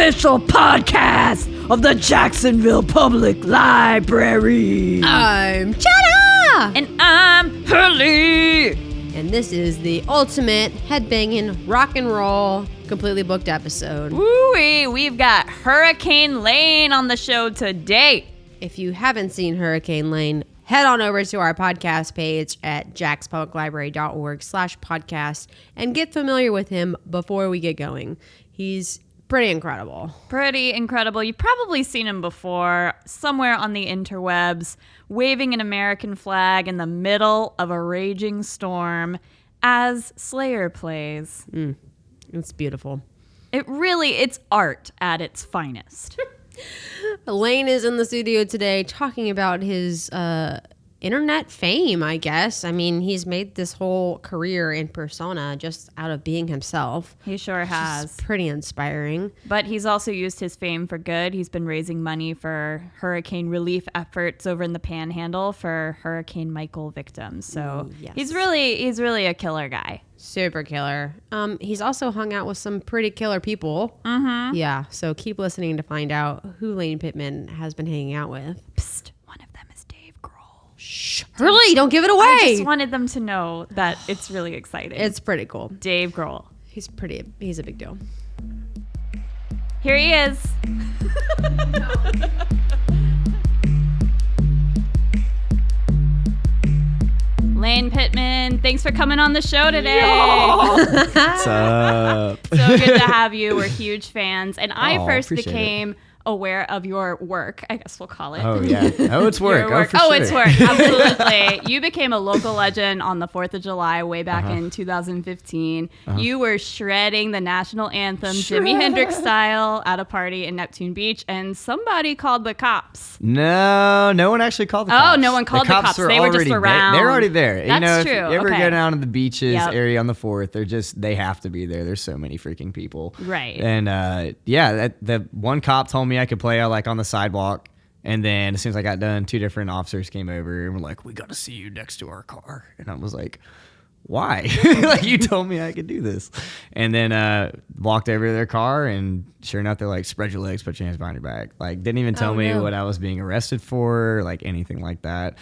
official podcast of the Jacksonville Public Library. I'm Jenna! And I'm Hurley! And this is the ultimate headbanging rock and roll completely booked episode. Woo-wee, we've got Hurricane Lane on the show today. If you haven't seen Hurricane Lane, head on over to our podcast page at jackspubliclibrary.org/podcast and get familiar with him before we get going. He's pretty incredible. Pretty incredible. You've probably seen him before somewhere on the interwebs, waving an American flag in the middle of a raging storm as Slayer plays. It's beautiful. It's art at its finest. Lane is in the studio today talking about his internet fame, I guess. I mean, he's made this whole career in persona just out of being himself. He sure has. It's pretty inspiring. But he's also used his fame for good. He's been raising money for hurricane relief efforts over in the Panhandle for Hurricane Michael victims. So yes. he's really a killer guy. Super killer. He's also hung out with some pretty killer people. Mm-hmm. Yeah, so keep listening to find out who Lane Pittman has been hanging out with. Psst, one of them is Dave Grohl. Shh. Hurley, don't give it away. I just wanted them to know that it's really exciting. It's pretty cool. Dave Grohl. He's a big deal. Here he is. Lane Pittman, thanks for coming on the show today. What's up? So good to have you. We're huge fans. And I first appreciate became aware of your work, I guess we'll call it. Oh, yeah. Oh, it's work. Your work. Oh, for sure. It's work. Absolutely. You became a local legend on the 4th of July way back in 2015. You were shredding the national anthem, Jimi Hendrix style, at a party in Neptune Beach, and somebody called the cops. No one actually called the cops. Oh, no one called the cops. They were just around. They're already there. That's if true. you ever Okay. go down to the beaches Yep. area on the 4th, they have to be there. There's so many freaking people. Right. And the one cop told me I could play like on the sidewalk. And then as soon as I got done, 2 different officers came over and were like, "We got to see you next to our car." And I was like, "Why?" Like, you told me I could do this. And then walked over to their car, and sure enough, they're like, "Spread your legs, put your hands behind your back." Like, didn't even tell me what I was being arrested for, or like anything like that.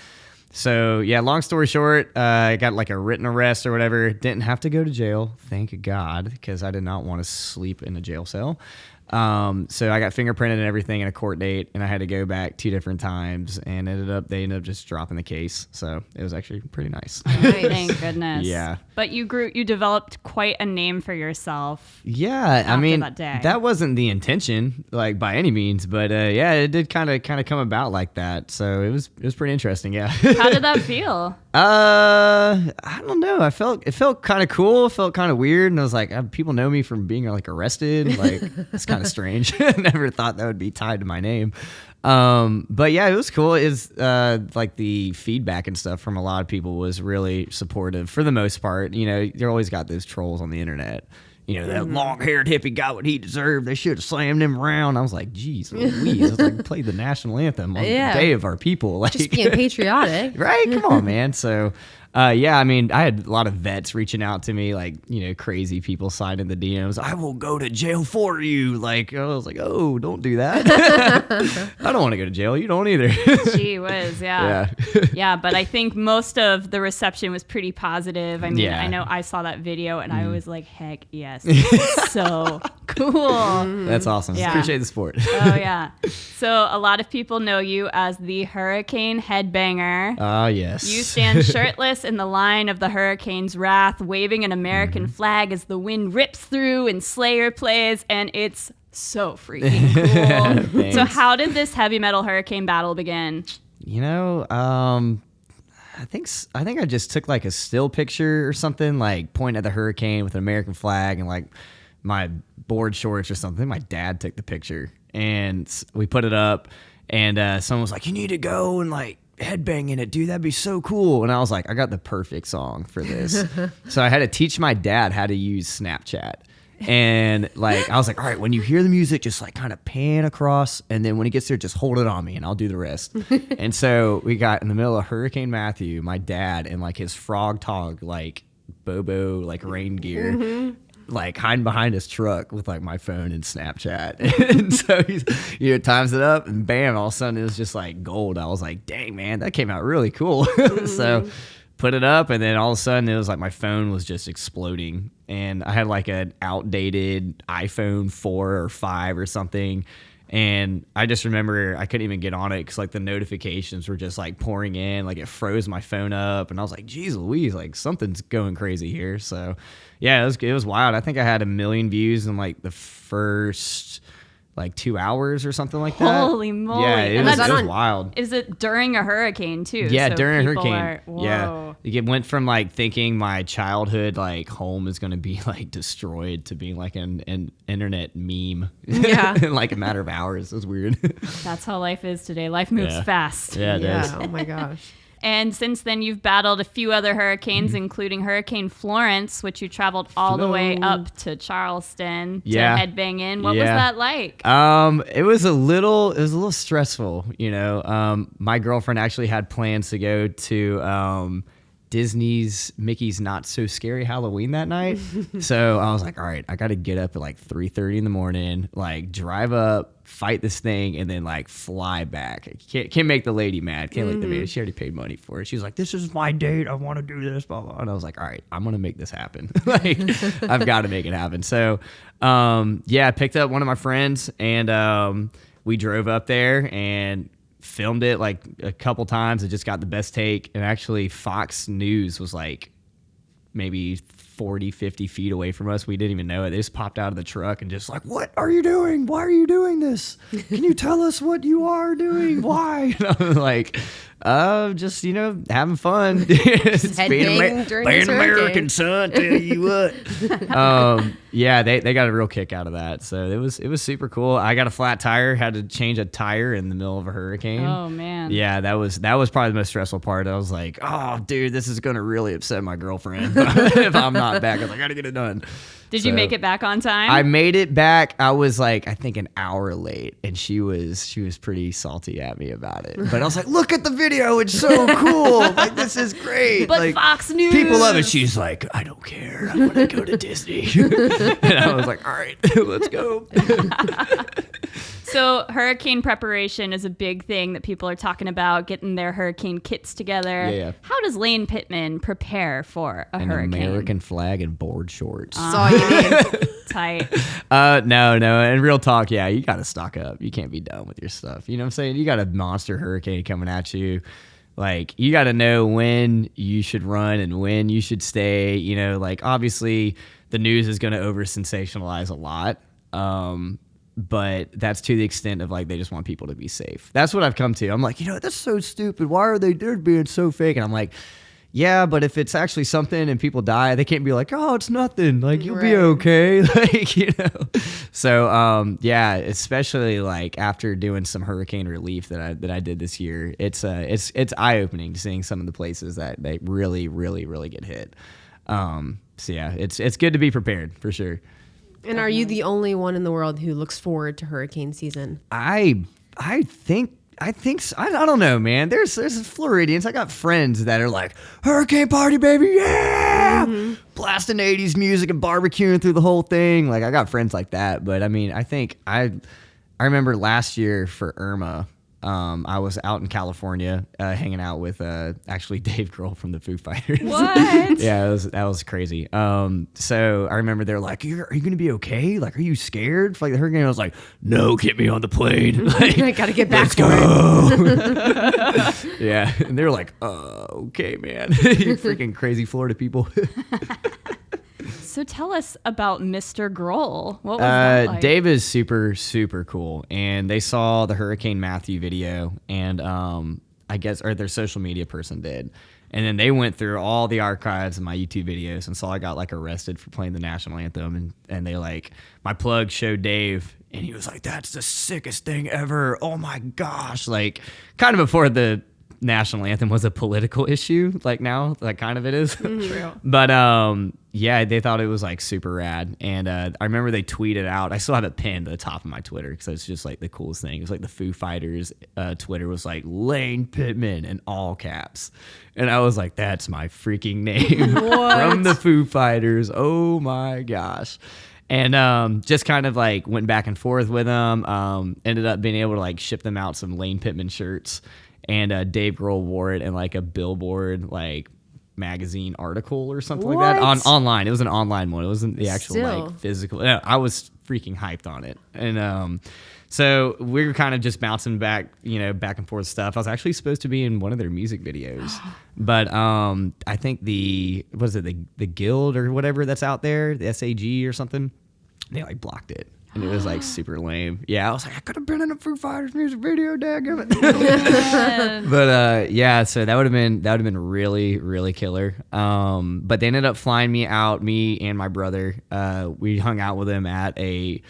So yeah, long story short, I got like a written arrest or whatever. Didn't have to go to jail, thank God, because I did not want to sleep in a jail cell. So I got fingerprinted and everything in a court date, and I had to go back 2 different times, and they ended up just dropping the case. So it was actually pretty nice. Thank goodness. Yeah. But you developed quite a name for yourself. Yeah, I mean, that day. that wasn't the intention, like by any means, but yeah, it did kind of come about like that. So it was pretty interesting. Yeah. How did that feel? I don't know. It felt kind of cool. It felt kind of weird, and I was like, people know me from being like arrested. Like, it's kind of strange. I never thought that would be tied to my name. But yeah, it was cool. It's like the feedback and stuff from a lot of people was really supportive for the most part. You know, you always got those trolls on the internet. You know, that long-haired hippie got what he deserved. They should have slammed him around. I was like, geez, Louise. I was like, play the national anthem on the day of our people. Like, Just being patriotic. Right? Come on, man. So, yeah, I mean, I had a lot of vets reaching out to me, like, you know, crazy people sliding the DMs. "I will go to jail for you." Like, I was like, oh, don't do that. I don't want to go to jail. You don't either. Gee whiz, yeah. Yeah, but I think most of the reception was pretty positive. I mean, I know I saw that video, and I was like, heck yes. So cool. That's awesome. Yeah. Appreciate the support. Oh, yeah. So a lot of people know you as the Hurricane Headbanger. Ah, yes. You stand shirtless in the line of the hurricane's wrath, waving an American flag as the wind rips through and Slayer plays, and it's so freaking cool. Thanks. So how did this heavy metal hurricane battle begin? You know, I think I just took like a still picture or something, like pointing at the hurricane with an American flag and like my board shorts or something. My dad took the picture, and we put it up, and someone was like, "You need to go and like headbang in it, dude. That'd be so cool." And I was like, I got the perfect song for this. So I had to teach my dad how to use Snapchat. And like, I was like, all right, when you hear the music, just like kind of pan across. And then when he gets there, just hold it on me and I'll do the rest. And so we got in the middle of Hurricane Matthew, my dad, and like his frog tog, like Bobo, like rain gear. like hiding behind his truck with like my phone and Snapchat. And so he's, times it up and bam, all of a sudden it was just like gold. I was like, dang, man, that came out really cool. So put it up, and then all of a sudden it was like my phone was just exploding, and I had like an outdated iPhone 4 or 5 or something. And I just remember I couldn't even get on it because like the notifications were just like pouring in, like it froze my phone up, and I was like, geez Louise, like something's going crazy here. So yeah, it was wild. I think I had 1 million views in like the first like 2 hours or something like that. Holy moly. Yeah, it was wild. Is it during a hurricane too? Yeah, So during a people hurricane. Whoa. Yeah. It went from like thinking my childhood like home is going to be like destroyed to being like an internet meme. Yeah. In like a matter of hours. It was weird. That's how life is today. Life moves Yeah. fast. Yeah, it is. Oh my gosh. And since then, you've battled a few other hurricanes, including Hurricane Florence, which you traveled all the way up to Charleston to Headbanging. What was that like? It was a little stressful, My girlfriend actually had plans to go to Disney's Mickey's Not So Scary Halloween that night. So I was like, all right, I got to get up at like 3:30 in the morning, like drive up, fight this thing, and then like fly back. Can't make the lady mad. Can't make the maid. She already paid money for it. She was like, this is my date. I want to do this, blah, blah. And I was like, all right, I'm going to make this happen. Like, I've got to make it happen. So, I picked up one of my friends, and we drove up there and filmed it like a couple times. It just got the best take. And actually Fox News was like maybe 40, 50 feet away from us. We didn't even know it. They just popped out of the truck and just like, what are you doing? Why are you doing this? Can you tell us what you are doing? Why? And I was like, just, having fun. It's being American, son, tell you what. They got a real kick out of that. So it was super cool. I got a flat tire, had to change a tire in the middle of a hurricane. Oh man. Yeah, that was probably the most stressful part. I was like, oh dude, this is gonna really upset my girlfriend if I'm not back. I was like, I gotta get it done. Did you make it back on time? I made it back. I was like, I think an hour late, and she was pretty salty at me about it. But I was like, look at the video. It's so cool. Like, this is great. But like, Fox News. People love it. She's like, I don't care. I want to go to Disney. And I was like, all right, let's go. So hurricane preparation is a big thing that people are talking about, getting their hurricane kits together. Yeah. How does Lane Pittman prepare for a An hurricane? American flag and board shorts. That's all you need. Tight. No. And real talk, yeah, you got to stock up. You can't be done with your stuff. You know what I'm saying? You got a monster hurricane coming at you. Like, you got to know when you should run and when you should stay. Like, obviously, the news is going to over-sensationalize a lot. But that's to the extent of, like, they just want people to be safe. That's what I've come to. I'm like, that's so stupid. Why are they're being so fake? And I'm like, yeah, but if it's actually something and people die, they can't be like, oh, it's nothing. Like, you'll be okay. Like, So, especially like after doing some hurricane relief that I did this year, it's eye-opening seeing some of the places that they really, really, really get hit. It's good to be prepared for sure. And are you the only one in the world who looks forward to hurricane season? I think so. I don't know, man. There's Floridians. I got friends that are like, hurricane party, baby, yeah! Blasting 80s music and barbecuing through the whole thing. Like, I got friends like that. But I mean, I think I remember last year for Irma, I was out in California hanging out with actually Dave Grohl from the Foo Fighters. What? Yeah, that was crazy. So I remember they're like, are you going to be okay? Like, are you scared for like the hurricane? I was like, no, get me on the plane. Like, I got to get back let's go. Yeah. And they were like, okay, man. You freaking crazy Florida people. So tell us about Mr. Grohl. What was that like? Dave is super, super cool. And they saw the Hurricane Matthew video, and I guess, or their social media person did. And then they went through all the archives of my YouTube videos and saw I got like arrested for playing the national anthem. And they like, my plug showed Dave, and he was like, that's the sickest thing ever. Oh my gosh. Like, kind of before the national anthem was a political issue, like now, like kind of it is. True. But yeah, they thought it was like super rad. And I remember they tweeted out, I still have it pinned to the top of my Twitter because it's just like the coolest thing. It was like the Foo Fighters Twitter was like Lane Pittman in all caps. And I was like, that's my freaking name from the Foo Fighters. Oh my gosh. And just kind of like went back and forth with them. Ended up being able to like ship them out some Lane Pittman shirts. And Dave Grohl wore it in like a Billboard like magazine article or something like that online. It was an online one. It wasn't the actual like physical. I was freaking hyped on it. And so we were kind of just bouncing back, back and forth stuff. I was actually supposed to be in one of their music videos, but I think the Guild or whatever that's out there, the SAG or something, they like blocked it. And it was like super lame. Yeah, I was like, I could have been in a Foo Fighters music video, daggum it. But yeah, so that would have been really, really killer. But they ended up flying me out, me and my brother. We hung out with them at a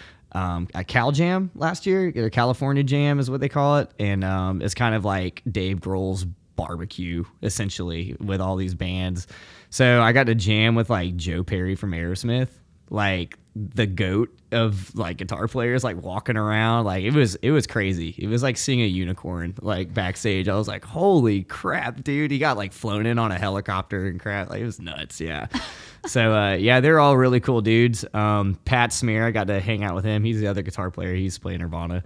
Cal Jam last year. Or California Jam is what they call it. And it's kind of like Dave Grohl's barbecue, essentially, with all these bands. So I got to jam with like Joe Perry from Aerosmith, like the goat of like guitar players, like walking around. Like it was crazy. It was like seeing a unicorn like backstage. I was like, holy crap, dude. He got like flown in on a helicopter and crap. Like it was nuts. Yeah. So yeah, they're all really cool dudes. Pat Smear, I got to hang out with him. He's the other guitar player. He's playing Nirvana.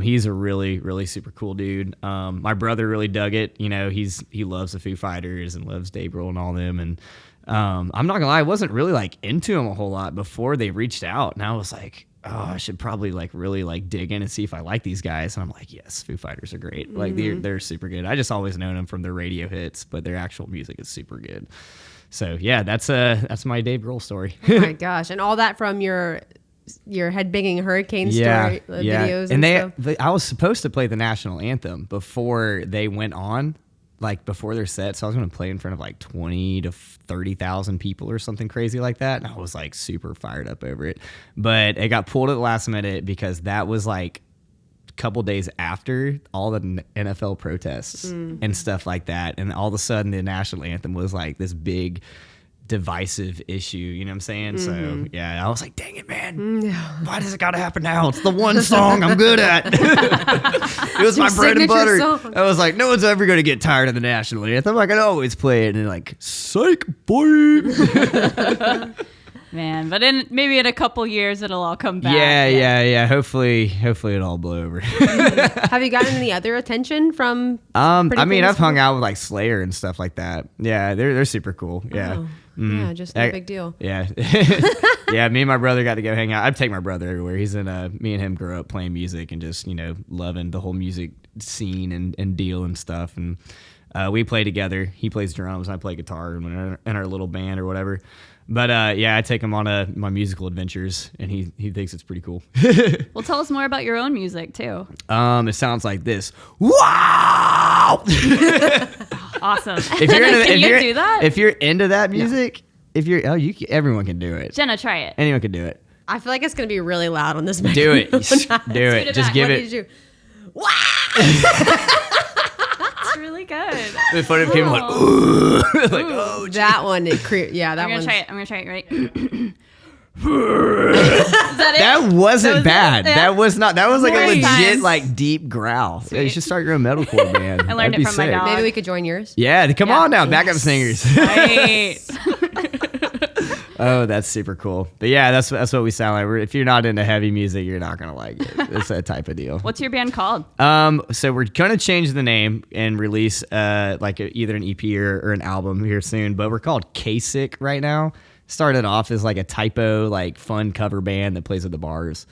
He's a really, really super cool dude. My brother really dug it. He loves the Foo Fighters and loves Dave Grohl and all them. And I'm not gonna lie, I wasn't really like into them a whole lot before they reached out, and I was like, oh, I should probably like really like dig in and see if I like these guys. And I'm like, yes, Foo Fighters are great. Like they're super good. I just always known them from their radio hits, but their actual music is super good. So yeah, that's my Dave Grohl story. Oh my gosh, and all that from your Headbanging Hurricane story videos and I was supposed to play the national anthem before they went on, like before their set. So I was going to play in front of like 20 to 30,000 people or something crazy like that. And I was like super fired up over it, but it got pulled at the last minute because that was like a couple days after all the NFL protests and stuff like that. And all of a sudden the national anthem was like this big divisive issue, you know what I'm saying? So yeah, I was like, dang it, man, why does it gotta happen now? It's the one song I'm good at. It was my bread and butter song. I was like, no one's ever gonna get tired of the national anthem. I can always play it. And like, psych, boy. Man, but maybe in a couple years it'll all come back. Yeah. Hopefully it'll all blow over. Have you gotten any other attention from I've hung out with like Slayer and stuff like that. Yeah, they're super cool. Yeah. Oh. Yeah, just no big deal. Yeah. Yeah, me and my brother got to go hang out. I'd take my brother everywhere. He's in me and him grew up playing music and just, loving the whole music scene and deal and stuff. And we play together. He plays drums, I play guitar in our little band or whatever. But yeah, I take him on my musical adventures, and he thinks it's pretty cool. Well, tell us more about your own music too. It sounds like this. Wow! Awesome. If you're into, Can you do that? If you're into that music, everyone can do it. Jenna, try it. Anyone can do it. I feel like it's gonna be really loud on this Do microphone. it. Do it. Just give it. Wow! It's really good. It's funny if people like, ooh. Like, oh, that one, that I'm one. gonna try it. Right? Is that it? That wasn't bad. Yeah. That was not. That was like a legit, Times. like deep growl. Yeah, you should start your own metalcore band. I learned it from my dog. Maybe we could join yours. Yeah, come on now, backup singers. Right. Oh, that's super cool. But yeah, that's what we sound like. If you're not into heavy music, you're not gonna like it. It's that type of deal. What's your band called? So we're gonna change the name and release either an EP or an album here soon. But we're called K-Sick right now. Started off as like a typo, like fun cover band that plays at the bars,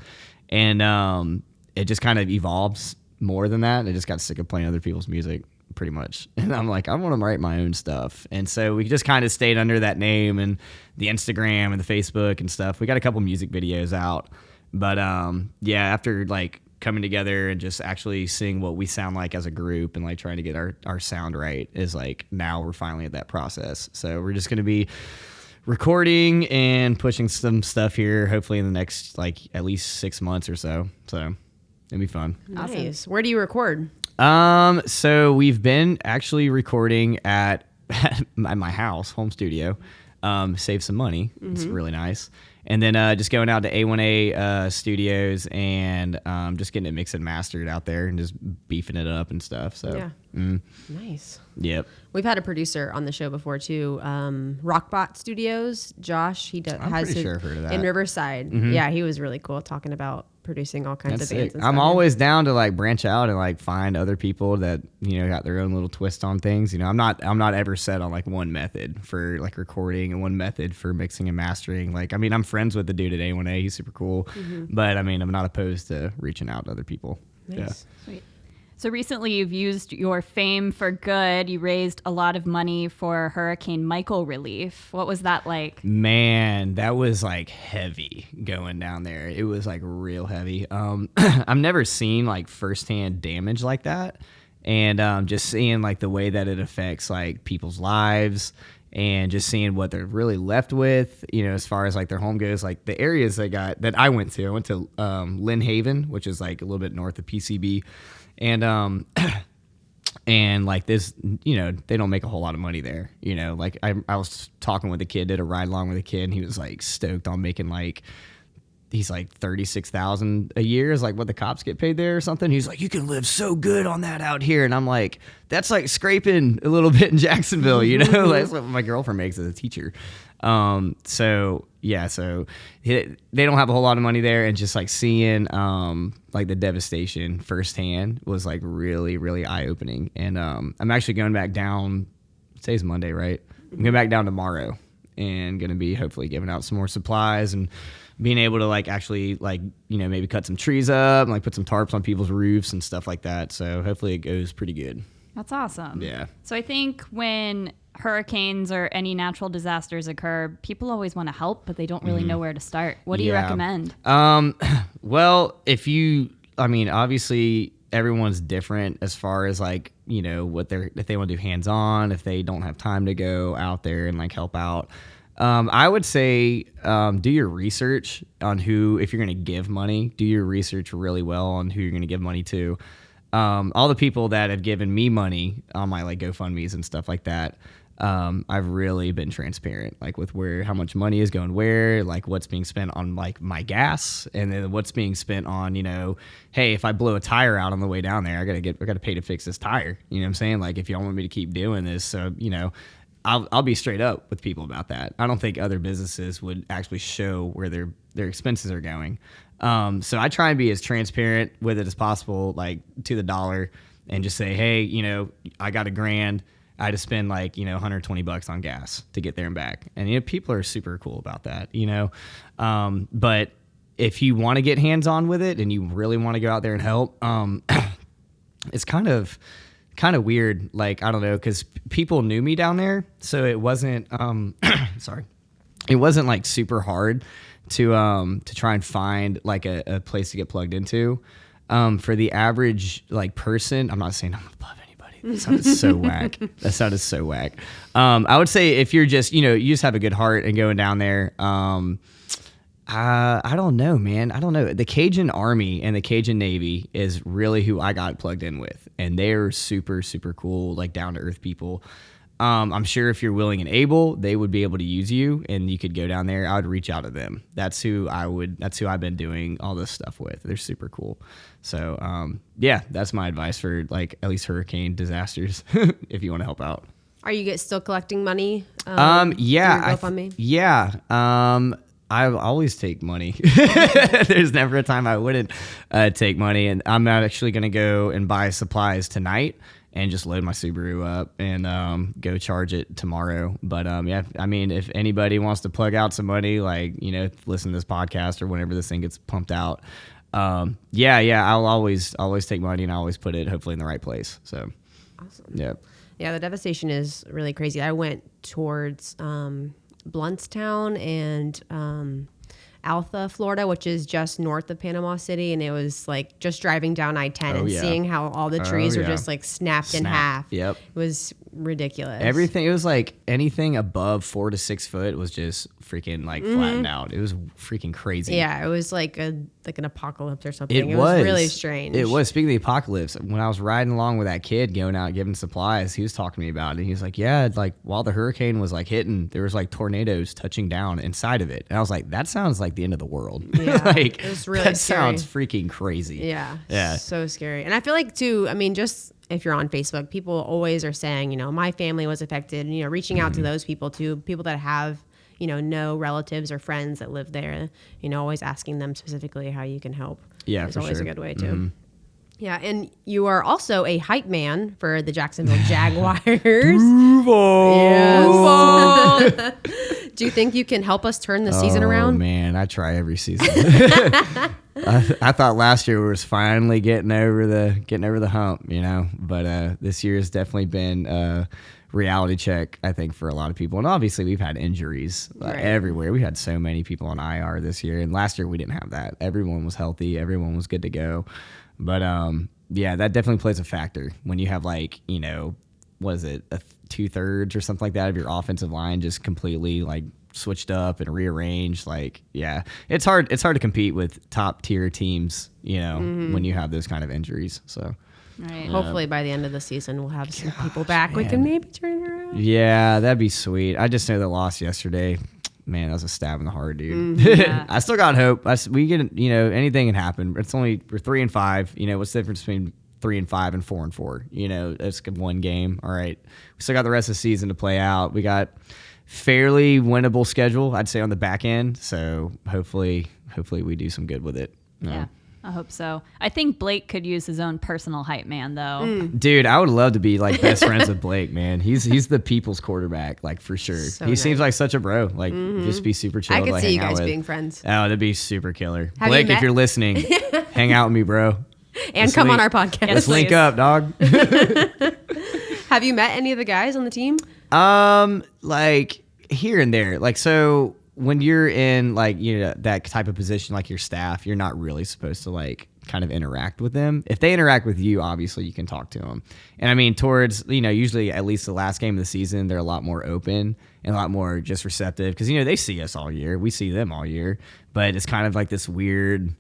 and it just kind of evolves more than that. I just got sick of playing other people's music, pretty much. And I'm like, I want to write my own stuff. And so we just kind of stayed under that name and the Instagram and the Facebook and stuff. We got a couple music videos out, but yeah, after like coming together and just actually seeing what we sound like as a group and like trying to get our sound right is like, now we're finally at that process. So we're just going to be recording and pushing some stuff here, hopefully in the next like at least 6 months or so. So it'll be fun. Nice. Where do you record? So we've been actually recording at my house, home studio. Save some money. It's really nice. And then just going out to A1A studios and just getting it mixed and mastered out there and just beefing it up and stuff. So Yeah. Nice. Yep. We've had a producer on the show before too, Rockbot Studios. Josh, he I'm has pretty his sure I've heard of that. in Riverside. Yeah, he was really cool talking about producing all kinds That's of bands. sick. And I'm stuff. always down to like branch out and like find other people that, you know, got their own little twist on things. You know, I'm not ever set on like one method for like recording and one method for mixing and mastering. Like, I mean, I'm friends with the dude at A1A. He's super cool. But I mean, I'm not opposed to reaching out to other people. Nice. Yeah. Sweet. So recently you've used your fame for good. You raised a lot of money for Hurricane Michael relief. What was that like? Man, that was like heavy going down there. It was like real heavy. I've never seen like firsthand damage like that. And just seeing like the way that it affects like people's lives and just seeing what they're really left with, you know, as far as like their home goes, like the areas that I went to Lynn Haven, which is like a little bit north of PCB. And and like this, you know, they don't make a whole lot of money there, you know. Like I was talking with a kid, did a ride along with a kid, and he was like stoked on making like, he's like $36,000 a year is like what the cops get paid there or something. He's like, you can live so good on that out here. And I'm like, that's like scraping a little bit in Jacksonville, you know. That's what my girlfriend makes as a teacher. So yeah, so they don't have a whole lot of money there, and just like seeing like the devastation firsthand was like really, really eye opening. And I'm actually going back down. Today's Monday, right? I'm going back down tomorrow and going to be hopefully giving out some more supplies and being able to like actually like, you know, maybe cut some trees up and like put some tarps on people's roofs and stuff like that. So hopefully it goes pretty good. That's awesome. Yeah. So I think when hurricanes or any natural disasters occur, people always want to help, but they don't really know where to start. What do you recommend? Well, I mean, obviously everyone's different as far as like, you know, if they want to do hands-on, if they don't have time to go out there and like help out. I would say do your research on if you're going to give money, do your research really well on who you're going to give money to. All the people that have given me money on my like GoFundMe's and stuff like that, I've really been transparent, like with how much money is going where, like what's being spent on like my gas, and then what's being spent on, you know, hey, if I blow a tire out on the way down there, I gotta pay to fix this tire. You know what I'm saying? Like if y'all want me to keep doing this, so you know. I'll be straight up with people about that. I don't think other businesses would actually show where their expenses are going. So I try and be as transparent with it as possible, like to the dollar, and just say, hey, you know, I got $1,000. I had to spend like, you know, $120 on gas to get there and back. And, you know, people are super cool about that, you know. But if you want to get hands-on with it and you really want to go out there and help, it's kind of weird, like I don't know, because people knew me down there, so it wasn't it wasn't like super hard to try and find like a place to get plugged into. For the average like person, I'm not saying I'm above anybody, that sounded so whack. I would say if you're just, you know, you just have a good heart and going down there, I don't know, man. I don't know. The Cajun Army and the Cajun Navy is really who I got plugged in with. And they're super, super cool, like down-to-earth people. I'm sure if you're willing and able, they would be able to use you and you could go down there. I would reach out to them. That's who I've been doing all this stuff with. They're super cool. So, yeah, that's my advice for like at least hurricane disasters if you want to help out. Are you still collecting money? Yeah. I always take money. There's never a time I wouldn't take money. And I'm actually going to go and buy supplies tonight and just load my Subaru up and go charge it tomorrow. But yeah, I mean, if anybody wants to plug out some money, like, you know, listen to this podcast or whenever this thing gets pumped out, yeah, I'll always take money and I always put it hopefully in the right place. So, awesome. Yeah. Yeah, the devastation is really crazy. I went towards Bluntstown and Alpha, Florida, which is just north of Panama City, and it was like just driving down I-10 and yeah. seeing how all the trees were yeah. just like snapped in half. Yep. It was ridiculous. Everything, it was like anything above 4 to 6 foot was just freaking like flattened out. It was freaking crazy. Yeah, it was like an apocalypse or something. It was really strange. It was. Speaking of the apocalypse, when I was riding along with that kid going out giving supplies, he was talking to me about it. He was like, yeah, like while the hurricane was like hitting, there was like tornadoes touching down inside of it. And I was like, that sounds like the end of the world. Yeah, like, it was really that scary. sounds freaking crazy. Yeah. Yeah. So scary. And I feel like too, I mean, just if you're on Facebook, people always are saying, you know, my family was affected, and, you know, reaching out to those people too, people that have, you know, no relatives or friends that live there, you know, always asking them specifically how you can help. Yeah, It's for always sure. a good way too. Yeah, and you are also a hype man for the Jacksonville Jaguars. Move on. Yes. Do you think you can help us turn the season around? Oh man, I try every season. I thought last year was finally getting over the hump, you know, but this year has definitely been a reality check, I think, for a lot of people. And obviously we've had injuries everywhere. We had so many people on IR this year, and last year we didn't have that. Everyone was healthy, everyone was good to go. But yeah, that definitely plays a factor when you have, like, you know, what is it, 2/3 or something like that of your offensive line just completely like switched up and rearranged. Like, yeah, it's hard to compete with top tier teams, you know, when you have those kind of injuries. So Right. Hopefully by the end of the season we'll have some people back. We can maybe turn it around. yeah, that'd be sweet. I just know the loss yesterday, man, that was a stab in the heart, dude. Yeah. I still got hope. We get, you know, anything can happen. We're 3-5. You know, what's the difference between 3-5 and 4-4? You know, it's one game. All right, we still got the rest of the season to play out. We got fairly winnable schedule, I'd say, on the back end. So hopefully we do some good with it. Yeah, I hope so. I think Blake could use his own personal hype man, though. Dude, I would love to be like best friends with Blake, man. He's the people's quarterback, like, for sure. So He seems nice. like such a bro. Like, just be super chill. I to, could like, see you hang out guys with. being friends. Oh, that'd be super killer. Have you Blake, if met- you're listening, hang out with me, bro. And Let's come on link- our podcast. Yes, Let's link please. up, dog. Have you met any of the guys on the team? Like here and there. Like, so when you're in, like, you know, that type of position, like your staff, you're not really supposed to, like, kind of interact with them. If they interact with you, obviously you can talk to them. And I mean, towards, you know, usually at least the last game of the season, they're a lot more open and a lot more just receptive, because, you know, they see us all year. We see them all year. But it's kind of like this weird,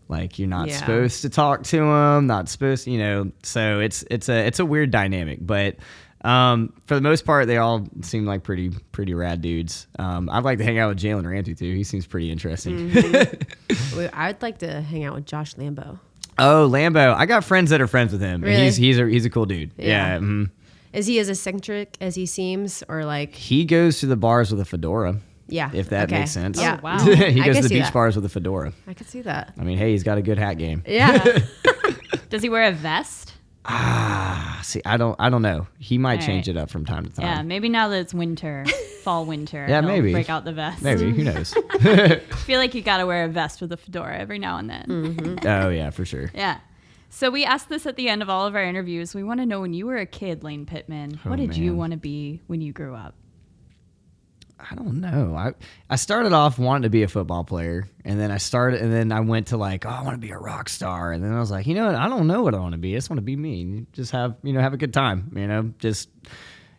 like, you're not supposed to talk to them, not supposed to, you know. So it's a weird dynamic. But for the most part, they all seem like pretty rad dudes. I'd like to hang out with Jalen Ramsey too. He seems pretty interesting. I'd like to hang out with Josh Lambo. Oh, Lambo! I got friends that are friends with him. Really? And he's a cool dude. Yeah. Yeah. Is he as eccentric as he seems, or like? He goes to the bars with a fedora. Yeah. If that okay. makes sense. Yeah. Oh, wow. He I goes can to the see beach that. bars with a fedora. I could see that. I mean, hey, he's got a good hat game. Yeah. Does he wear a vest? See, I don't know. He might All change right. it up from time to time. Yeah, maybe now that it's winter, fall, winter. Yeah, he'll maybe. break out the vest. Maybe. Who knows? I feel like you got to wear a vest with a fedora every now and then. Oh yeah, for sure. Yeah. So we asked this at the end of all of our interviews. We want to know, when you were a kid, Lane Pittman, what did you man. want to be when you grew up? I don't know. I started off wanting to be a football player, and then I went to, like, oh, I want to be a rock star, and then I was like, you know what? I don't know what I want to be. I just want to be me and just have a good time, you know, just,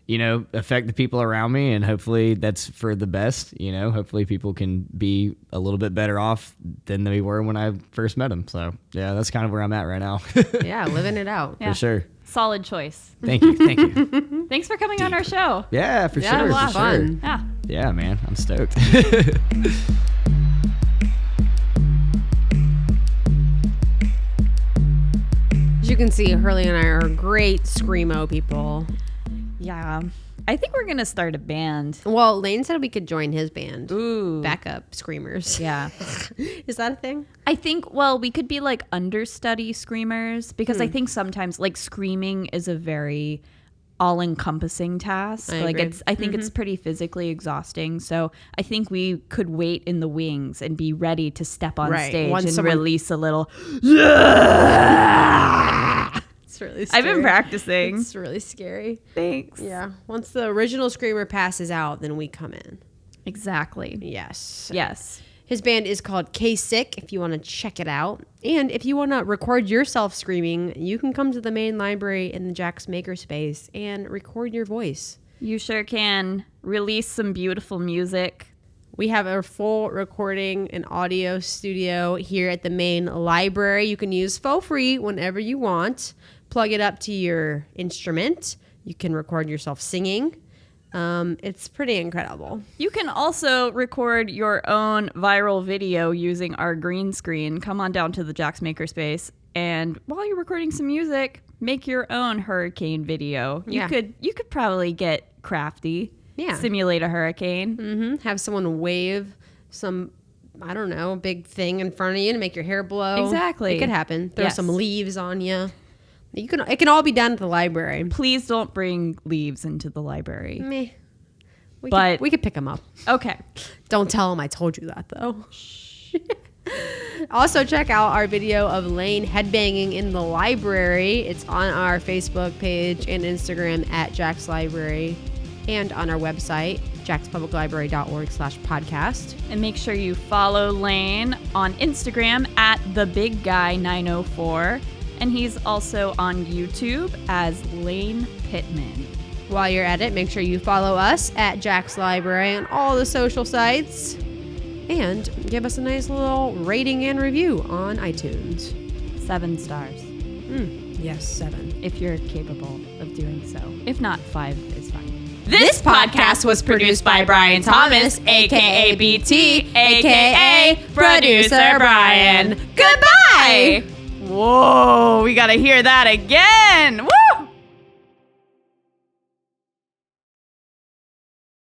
you know, affect the people around me, and hopefully that's for the best, you know. Hopefully people can be a little bit better off than they were when I first met them. So yeah, that's kind of where I'm at right now. Yeah, living it out. Yeah. For sure. Solid choice. Thank you. Thanks for coming on our show. Yeah, for Yeah, sure. it was For fun. sure. Yeah. Yeah, man, I'm stoked. As you can see, Hurley and I are great screamo people. Yeah. I think we're going to start a band. Well, Lane said we could join his band. Ooh. Backup screamers. Yeah. Is that a thing? I think, well, we could be like understudy screamers, because I think sometimes, like, screaming is a very all-encompassing task. I Like, agree. I think it's pretty physically exhausting. So I think we could wait in the wings and be ready to step on Right. stage Once and someone- release a little. It's really I've scary. been practicing. It's really scary. Thanks. Yeah. Once the original screamer passes out, then we come in. Exactly. Yes. Yes. His band is called K-Sick if you want to check it out. And if you want to record yourself screaming, you can come to the main library in the Jack's Makerspace and record your voice. You sure can. Release some beautiful music. We have a full recording and audio studio here at the main library. You can use for free whenever you want. Plug it up to your instrument. You can record yourself singing. It's pretty incredible. You can also record your own viral video using our green screen. Come on down to the Jack's Makerspace, and while you're recording some music, make your own hurricane video. You could probably get crafty. Yeah. Simulate a hurricane. Mm-hmm. Have someone wave some, I don't know, big thing in front of you to make your hair blow. Exactly. It could happen. Throw Yes. some leaves on you. It can all be done at the library. Please don't bring leaves into the library. Meh. But- we could pick them up. Okay. Don't tell them I told you that, though. Also, check out our video of Lane headbanging in the library. It's on our Facebook page and Instagram at Jack's Library, and on our website, jackspubliclibrary.org/podcast. And make sure you follow Lane on Instagram at thebigguy904. And he's also on YouTube as Lane Pittman. While you're at it, make sure you follow us at Jack's Library on all the social sites. And give us a nice little rating and review on iTunes. 7 stars. Yes, 7. If you're capable of doing so. If not, 5 is fine. This podcast was produced by Brian Thomas, a.k.a. BT, a.k.a. Producer Brian. Goodbye! Whoa, we gotta hear that again. Woo!